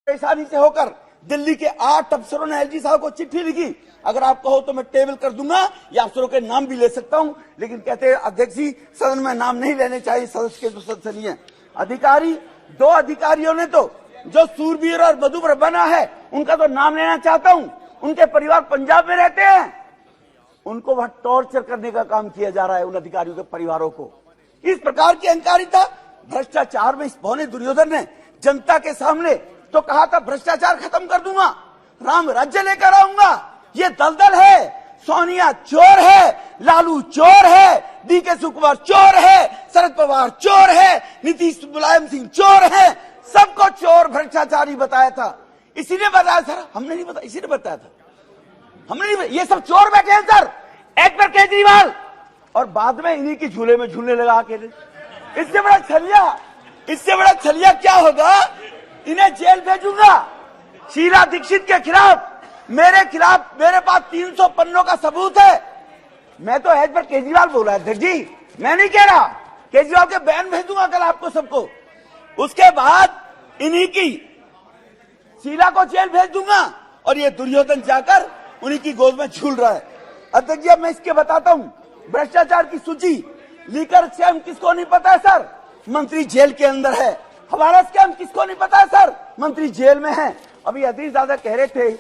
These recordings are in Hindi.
परेशानी से होकर दिल्ली के 8 अफसरों ने एलजी साहब को चिट्ठी लिखी। अगर आप कहो तो मैं टेबल कर दूंगा या अफसरों के नाम भी ले सकता हूं, लेकिन कहते हैं अध्यक्ष जी सदन में नाम नहीं लेने चाहिए, सदस्य के तो सदस्य है। अधिकारी, 2 अधिकारियों ने तो जो सूरबीर और मधुबर बना है उनका तो नाम लेना चाहता हूं। उनके परिवार पंजाब में रहते हैं, उनको वहां टॉर्चर करने का काम किया जा रहा है उन अधिकारियों के परिवारों को। इस प्रकार की अहंकारिता, भ्रष्टाचार में इस भौने दुर्योधन ने जनता के सामने तो कहा था भ्रष्टाचार खत्म कर दूंगा, राम राज्य लेकर आऊंगा। ये दलदल है, सोनिया चोर है, लालू चोर है, डीके शिवकुमार चोर है, शरद पवार चोर है, नीतीश मुलायम सिंह चोर है, सबको चोर भ्रष्टाचारी बताया था। इसी ने बताया सर, हमने नहीं बताया, इसी ने बताया था, हमने नहीं बताया। ये सब चोर बैठे हैं सर, एक पर केजरीवाल, और बाद में इन्हीं की झूले में झूलने लगा अकेले। इससे बड़ा छलिया क्या होगा? इन्हें जेल भेजूंगा। शीला दीक्षित के खिलाफ मेरे पास 300 पन्नों का सबूत है। मैं तो एज पर केजरीवाल बोला अध्यक्ष जी, मैं नहीं कह रहा। केजरीवाल के बयान भेजूंगा कल आपको सबको। उसके बाद इन्हीं की शीला को जेल भेज दूंगा और ये दुर्योधन जाकर उन्हीं की गोद में झूल रहा है। अध्यक्ष जी अब मैं इसके बताता हूं, भ्रष्टाचार की सूची, लीकर स्कैम किसको नहीं पता है सर? मंत्री जेल के अंदर है। हवाला स्कैम किसको नहीं पता है सर? मंत्री जेल में है। अभी अतीश दादा कह रहे थे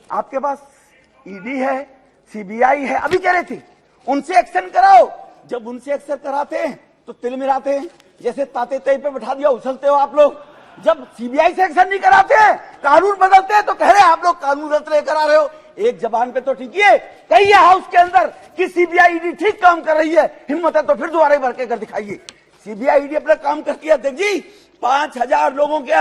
आपके पास ईडी है, सीबीआई है, अभी कह रहे थे उनसे एक्शन कराओ। जब उनसे एक्शन कराते हैं तो तिल मिलाते हैं, जैसे ताते तय पे बैठा दिया उछलते हो आप लोग। जब सीबीआई से एक्शन नहीं कराते हैं, कानून बदलते हैं तो कह रहे हैं आप लोग कानून रद्द लेकर आ रहे हो। एक जबान पे तो ठीक है, कहिए हाउस के अंदर कि सीबीआई ईडी ठीक काम कर रही है, हिम्मत है तो फिर दोबारा भर के कर दिखाइए। सीबीआई ईडी अपना काम करती है अध्यक्ष जी। 5000 लोगों के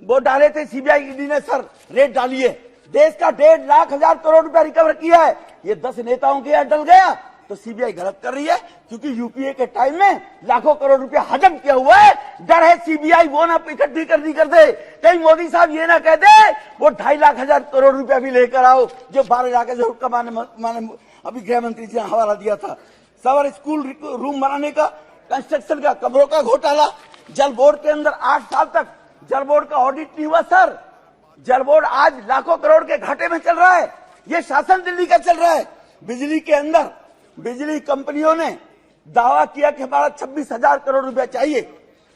वो डाले थे सीबीआई ईडी ने सर, रेट डाली है। देश का 1.5 लाख करोड़ रुपया रिकवर किया है। ये 10 नेताओं के यहाँ डल गया तो सीबीआई गलत कर रही है, क्योंकि यूपीए के टाइम में लाखों करोड़ रुपया हजम किया हुआ है। डर है सीबीआई वो ना इकट्ठी कर दे, कहीं मोदी साहब ये ना कह दे वो 2.5 लाख करोड़ रुपया भी लेकर आओ, जो 12 लाख जो माने अभी गृह मंत्री जी ने हवाला दिया था। सवार स्कूल रूम बनाने का, कंस्ट्रक्शन का, कमरों का घोटाला। जल बोर्ड के अंदर 8 साल तक जल बोर्ड का ऑडिट नहीं हुआ सर। जल बोर्ड आज लाखों करोड़ के घाटे में चल रहा है। ये शासन दिल्ली का चल रहा है। बिजली के अंदर बिजली कंपनियों ने दावा किया कि हमारा 26,000 करोड़ रुपया चाहिए।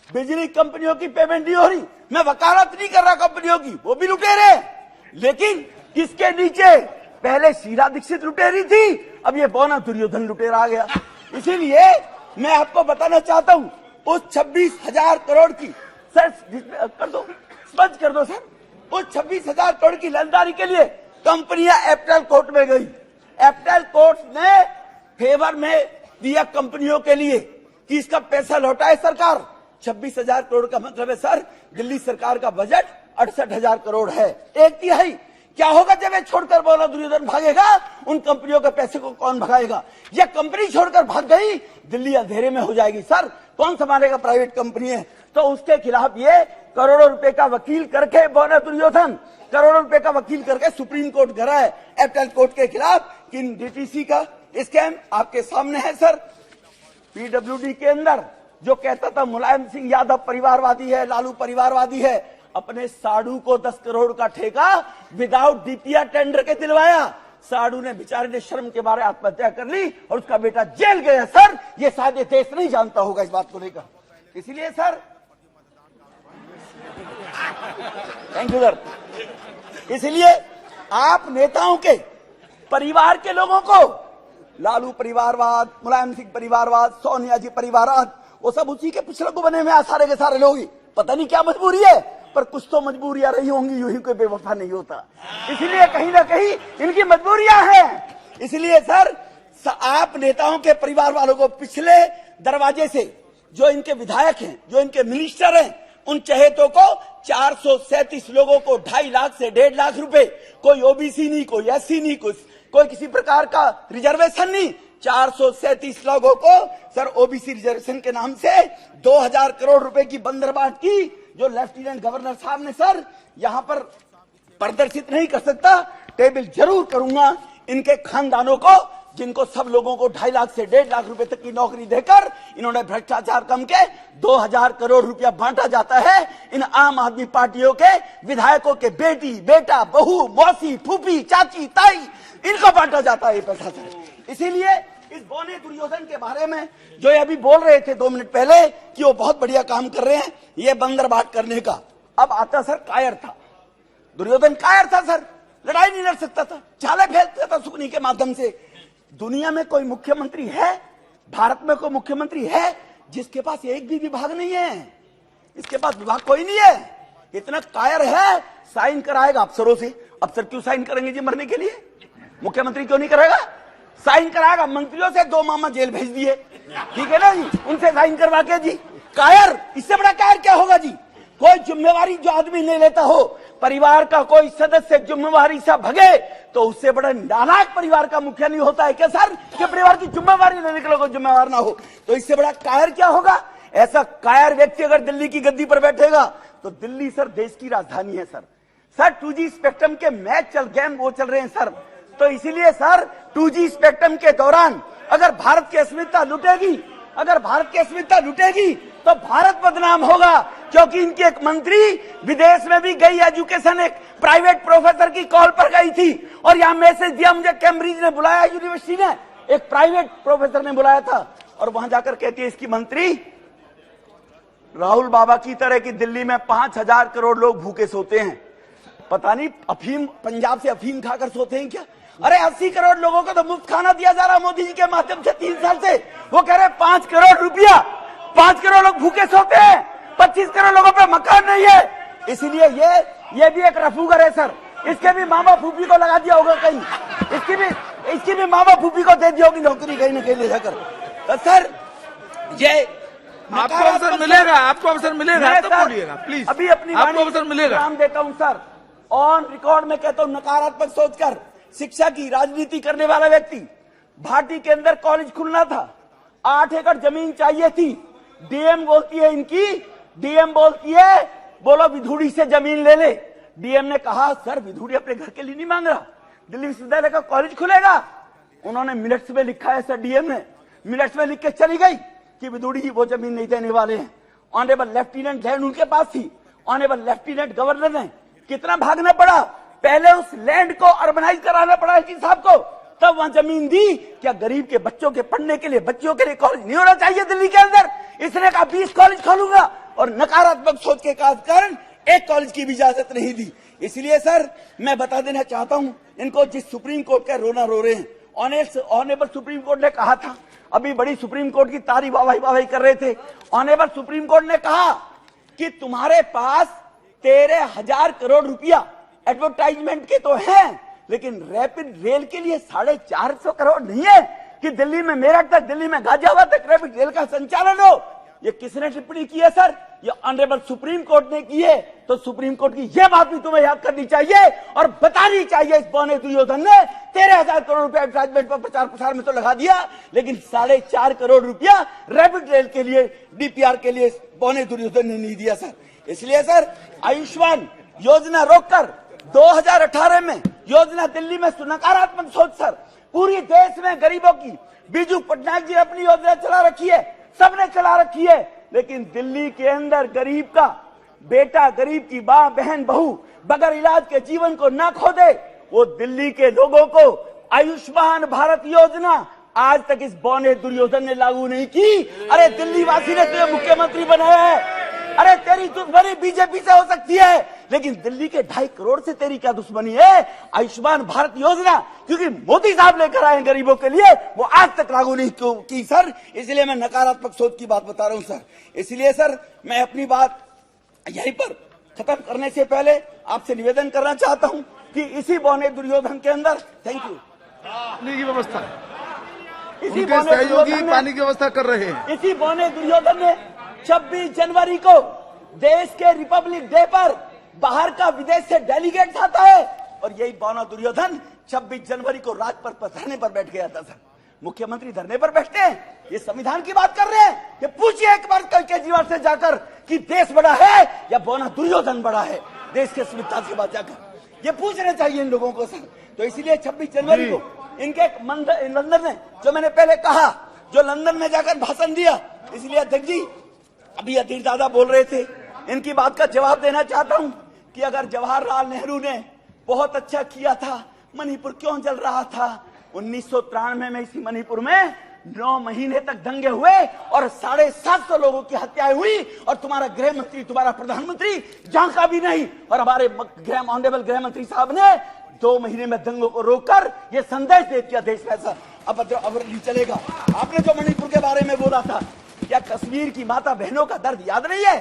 बिजली कंपनियों की पेमेंट नहीं हो रही। मैं वकालत नहीं कर रहा कंपनियों की, वो भी लुटेरे। लेकिन किसके नीचे? पहले शीला दीक्षित लुटेरी थी, अब ये बौना दुर्योधन लुटेरा आ गया। इसीलिए मैं आपको बताना चाहता हूं, उस 26,000 करोड़ की सर कर दो, स्पष्ट कर दो सर, उस 26,000 करोड़ की लेनदारी के लिए कंपनियां एप्टल कोर्ट में गई। एप्टल कोर्ट ने फेवर में दिया कंपनियों के लिए कि इसका पैसा लौटाए सरकार। 26,000 करोड़ का मतलब है सर, दिल्ली सरकार का बजट 68,000 करोड़ है, 1/3। क्या होगा जब ये छोड़कर बोला दुर्योधन भागेगा? उन कंपनियों के पैसे को कौन भगाएगा? यह कंपनी छोड़कर भाग गई, दिल्ली अंधेरे में हो जाएगी सर। कौन संभालेगा? प्राइवेट कंपनी है। तो उसके खिलाफ ये करोड़ों रुपए का वकील करके बोला दुर्योधन, करोड़ों रुपए का वकील करके सुप्रीम कोर्ट गया है एप्टल कोर्ट के खिलाफ। किन डीटीसी का स्कैम आपके सामने है सर। पीडब्ल्यूडी के अंदर जो कहता था मुलायम सिंह यादव परिवारवादी है, लालू परिवारवादी है, अपने साडू को 10 करोड़ का ठेका विदाउट डीपीआर टेंडर के दिलवाया। साडू ने बेचारे ने शर्म के मारे आत्महत्या कर ली और उसका बेटा जेल गया सर। ये शायद ये देश नहीं जानता होगा इस बात को लेकर। इसलिए सर थैंक यू सर। इसलिए आप नेताओं के परिवार के लोगों को लालू परिवारवाद, मुलायम सिंह परिवारवाद, सोनिया जी परिवारवाद, वो सब उसी के पिछड़े को बने हुए सारे के सारे लोग। पता नहीं क्या मजबूरी है, पर कुछ तो मजबूरियां रही होंगी, यूं ही कोई बेवफा नहीं होता। इसलिए कहीं ना कहीं इनकी मजबूरियां हैं। इसलिए सर आप नेताओं के परिवार वालों को पिछले दरवाजे से जो इनके विधायक हैं, जो इनके मिनिस्टर हैं, उन चहेतों को 437 लोगों को 2.5 लाख से 1.5 लाख रुपए, कोई ओबीसी नहीं, कोई एससी नहीं, कोई किसी प्रकार का रिजर्वेशन नहीं, 437 लोगों को सर ओबीसी रिजर्वेशन के नाम से 2000 करोड़ रुपए की बंदरबाट की, जो लेफ्टिनेंट गवर्नर साहब ने सर यहां पर प्रदर्शित नहीं कर सकता। टेबल जरूर करूंगा इनके खानदानों को जिनको सब लोगों को 2.5 लाख से 1.5 लाख रुपए तक की नौकरी देकर इन्होंने भ्रष्टाचार कम के 2000 करोड़ रुपया बांटा जाता है इन आम आदमी पार्टियों के विधायकों के बेटी, बेटा, बहू, मौसी, फूफी, चाची, ताई, इनको बांटा जाता है ये पैसा सर। इसीलिए इस बौने दुर्योधन के बारे में जो ये अभी बोल रहे थे 2 मिनट पहले कि वो बहुत बढ़िया काम कर रहे हैं, ये बंदरबाट करने का। अब आता सर कायर था, दुर्योधन कायर था सर, लड़ाई नहीं लड़ सकता था, चाले फेंकता था सुकनी के माध्यम से। दुनिया में कोई मुख्यमंत्री है, भारत में कोई मुख्यमंत्री है जिसके पास एक भी विभाग नहीं है? इसके पास विभाग कोई नहीं है। इतना कायर है, साइन कराएगा अफसरों से। अफसर क्यों साइन करेंगे जी मरने के लिए? मुख्यमंत्री क्यों नहीं करेगा? साइन कराएगा मंत्रियों से। 2 मामा जेल भेज दिए, ठीक है ना जी, उनसे साइन करवा के जी। कायर, इससे बड़ा कायर क्या होगा जी? कोई जिम्मेवारी जो आदमी नहीं लेता हो, परिवार का कोई सदस्य जिम्मेवारी से भगे तो उससे बड़ा नालायक परिवार का मुखिया नहीं होता है क्या सर? कि परिवार की जिम्मेवारी लेने के लोग जिम्मेवार ना हो, तो इससे बड़ा कायर क्या होगा? ऐसा कायर व्यक्ति अगर दिल्ली की गद्दी पर बैठेगा तो दिल्ली सर देश की राजधानी है सर। सर 2G स्पेक्ट्रम के मैच गेम वो चल रहे हैं सर, तो इसीलिए सर 2G स्पेक्ट्रम के दौरान अगर भारत की अस्मिता लुटेगी, अगर भारत की अस्मिता लुटेगी तो भारत बदनाम होगा। क्योंकि इनकी एक मंत्री विदेश में भी गई, एजुकेशन एक प्राइवेट प्रोफेसर की कॉल पर गई थी और यहां मैसेज दिया, मुझे कैम्ब्रिज ने बुलाया, यूनिवर्सिटी ने, एक प्राइवेट प्रोफेसर ने बुलाया था, और वहां जाकर कहती है इसकी मंत्री, राहुल बाबा की तरह की दिल्ली में 5000 करोड़ लोग भूखे सोते हैं, पता नहीं अफीम पंजाब से अफीम खाकर सोते हैं क्या? अरे 80 करोड़ लोगों को तो मुफ्त खाना दिया जा रहा मोदी जी के माध्यम से 3 साल से। वो कह रहे 5 करोड़ रुपया, 5 करोड़ लोग भूखे सोते हैं, 25 करोड़ लोगों पे मकान नहीं है। इसीलिए ये भी एक रफूगर है सर, इसके भी मामा फूफी को लगा दिया होगा कहीं, इसकी भी मामा फूफी को दे दी होगी नौकरी कहीं न कहीं ले जाकर। तो सर ये आपको अवसर मिलेगा, आपको अवसर मिलेगा तो बोलिएगा प्लीज। अभी अपनी आपको अवसर मिलेगा, नाम देता हूं सर, ऑन रिकॉर्ड में कहता हूं, नकारात्मक सोचकर शिक्षा की राजनीति करने वाला व्यक्ति। भाटी के अंदर कॉलेज खुलना था, 8 एकड़ जमीन चाहिए थी, डीएम बोलती है इनकी, डीएम बोलती है बोलो विधुड़ी से जमीन ले ले। डीएम ने कहा सर विधुड़ी अपने घर के लिए नहीं मांग रहा, दिल्ली विश्वविद्यालय का कॉलेज खुलेगा। उन्होंने मिनट्स में लिखा है सर, डीएम ने मिनट्स में लिख के चली गई कि विधुड़ी जी वो जमीन नहीं देने वाले हैं। ऑनरेबल लेफ्टिनेंट लैंड उनके पास थी, ऑनरेबल लेफ्टिनेंट गवर्नर ने कितना भागना पड़ा, पहले उस लैंड को अर्बनाइज कराना पड़ा है साहब को, तब वहां जमीन दी। क्या गरीब के बच्चों के पढ़ने के लिए, बच्चों के लिए कॉलेज नहीं होना चाहिए दिल्ली के अंदर? इसने कहा 20 कॉलेज खोलूंगा, और नकारात्मक सोच के कारण एक कॉलेज की भी इजाजत नहीं दी। इसलिए सर मैं बता देना चाहता हूं इनको, जिस सुप्रीम कोर्ट का रोना रो रहे हैं, ऑनरेबल सुप्रीम कोर्ट ने कहा था, अभी बड़ी सुप्रीम कोर्ट की तारीफ वाहवाही कर रहे थे, ऑनरेबल सुप्रीम कोर्ट ने कहा कि तुम्हारे पास 13,000 करोड़ रुपया एडवर्टाइजमेंट के तो हैं, लेकिन रैपिड रेल के लिए 450 करोड़ नहीं है कि दिल्ली में मेरठ तक, दिल्ली में गाजियाबाद तक रैपिड रेल का संचालन हो। ये किसने टिप्पणी की है सर? ये ऑनरेबल सुप्रीम कोर्ट ने की है। तो सुप्रीम कोर्ट की यह बात भी तुम्हें याद करनी चाहिए और बतानी चाहिए, इस बौने दुर्योधन ने 13,000 करोड़ रुपया एडवर्टाइजमेंट पर प्रचार प्रसार में तो लगा दिया, लेकिन 4.5 करोड़ रुपया रैपिड रेल के लिए, डीपीआर के लिए बौने दुर्योधन ने नहीं दिया सर। इसलिए सर आयुष्मान योजना रोककर 2018 में योजना दिल्ली में नकारात्मक सोच सर, पूरी देश में गरीबों की, बीजू पटनायक जी अपनी योजना चला रखी है, सबने चला रखी है, लेकिन दिल्ली के अंदर गरीब का बेटा, गरीब की मां, बहन, बहू बगैर इलाज के जीवन को न खो दे, वो दिल्ली के लोगों को आयुष्मान भारत योजना आज तक इस बौने दुर्योधन ने लागू नहीं की। अरे दिल्ली वासी ने तुझे मुख्यमंत्री बनाया है, अरे तेरी दुश्मनी बीजेपी से हो सकती है, लेकिन दिल्ली के 2.5 करोड़ से तेरी क्या दुश्मनी है? आयुष्मान भारत योजना क्योंकि मोदी साहब लेकर आए गरीबों के लिए, वो आज तक लागू नहीं की सर। इसलिए मैं नकारात्मक सोच की बात बता रहा हूं सर। इसलिए सर मैं अपनी बात यहीं पर खत्म करने से पहले आपसे निवेदन करना चाहता हूं कि इसी बौने दुर्योधन के अंदर, थैंक यू, पानी की व्यवस्था, इसी उनके सहयोगी पानी की व्यवस्था कर रहे हैं। इसी बौने दुर्योधन ने 26 जनवरी को देश के रिपब्लिक डे पर बाहर का विदेश से डेलीगेट आता है, और यही बौना दुर्योधन 26 जनवरी को राजपथ पर धरने पर बैठ गया था सर। मुख्यमंत्री धरने पर बैठते हैं, ये संविधान की बात कर रहे हैं। ये पूछिए एक बार कल केजरीवाल से जाकर कि देश बड़ा है या बौना दुर्योधन बड़ा है, देश के अस्मिता के बाद जाकर ये पूछना चाहिए इन लोगों को सर। तो इसीलिए 26 जनवरी को इनके लंदन में, जो मैंने पहले कहा, जो लंदन में जाकर भाषण दिया, इसलिए अध्यक्ष जी अभी अधीर दादा बोल रहे थे, इनकी बात का जवाब देना चाहता हूं कि अगर जवाहरलाल नेहरू ने बहुत अच्छा किया था, मणिपुर क्यों जल रहा था? 1993 में इसी मणिपुर में 9 महीने तक दंगे हुए और 750 लोगों की हत्याएं हुई और तुम्हारा गृह मंत्री, तुम्हारा प्रधानमंत्री झांका भी नहीं। और हमारे ऑनरेबल गृह मंत्री साहब ने 2 महीने में दंगों को रोककर यह संदेश दे दिया देश में ऐसा अब नहीं चलेगा। आपने जो मणिपुर के बारे में बोला था, क्या कश्मीर की माता बहनों का दर्द याद नहीं है?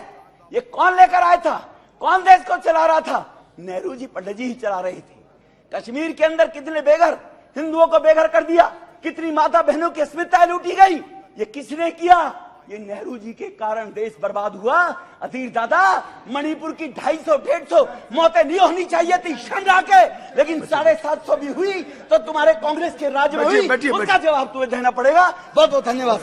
ये कौन लेकर आया था? कौन देश को चला रहा था? नेहरू जी, पंडित जी ही चला रहे थे। कश्मीर के अंदर कितने बेघर हिंदुओं को बेघर कर दिया, कितनी माता बहनों की अस्मिताएं लूटी गई, ये किसने किया? ये नेहरू जी के कारण देश बर्बाद हुआ। अधीर दादा, मणिपुर की 250-150 मौतें नहीं होनी चाहिए थी शर्मा के, लेकिन 750 भी हुई तो तुम्हारे कांग्रेस के राज्य में हुई। उसका जवाब तुम्हें देना पड़ेगा। बहुत बहुत धन्यवाद।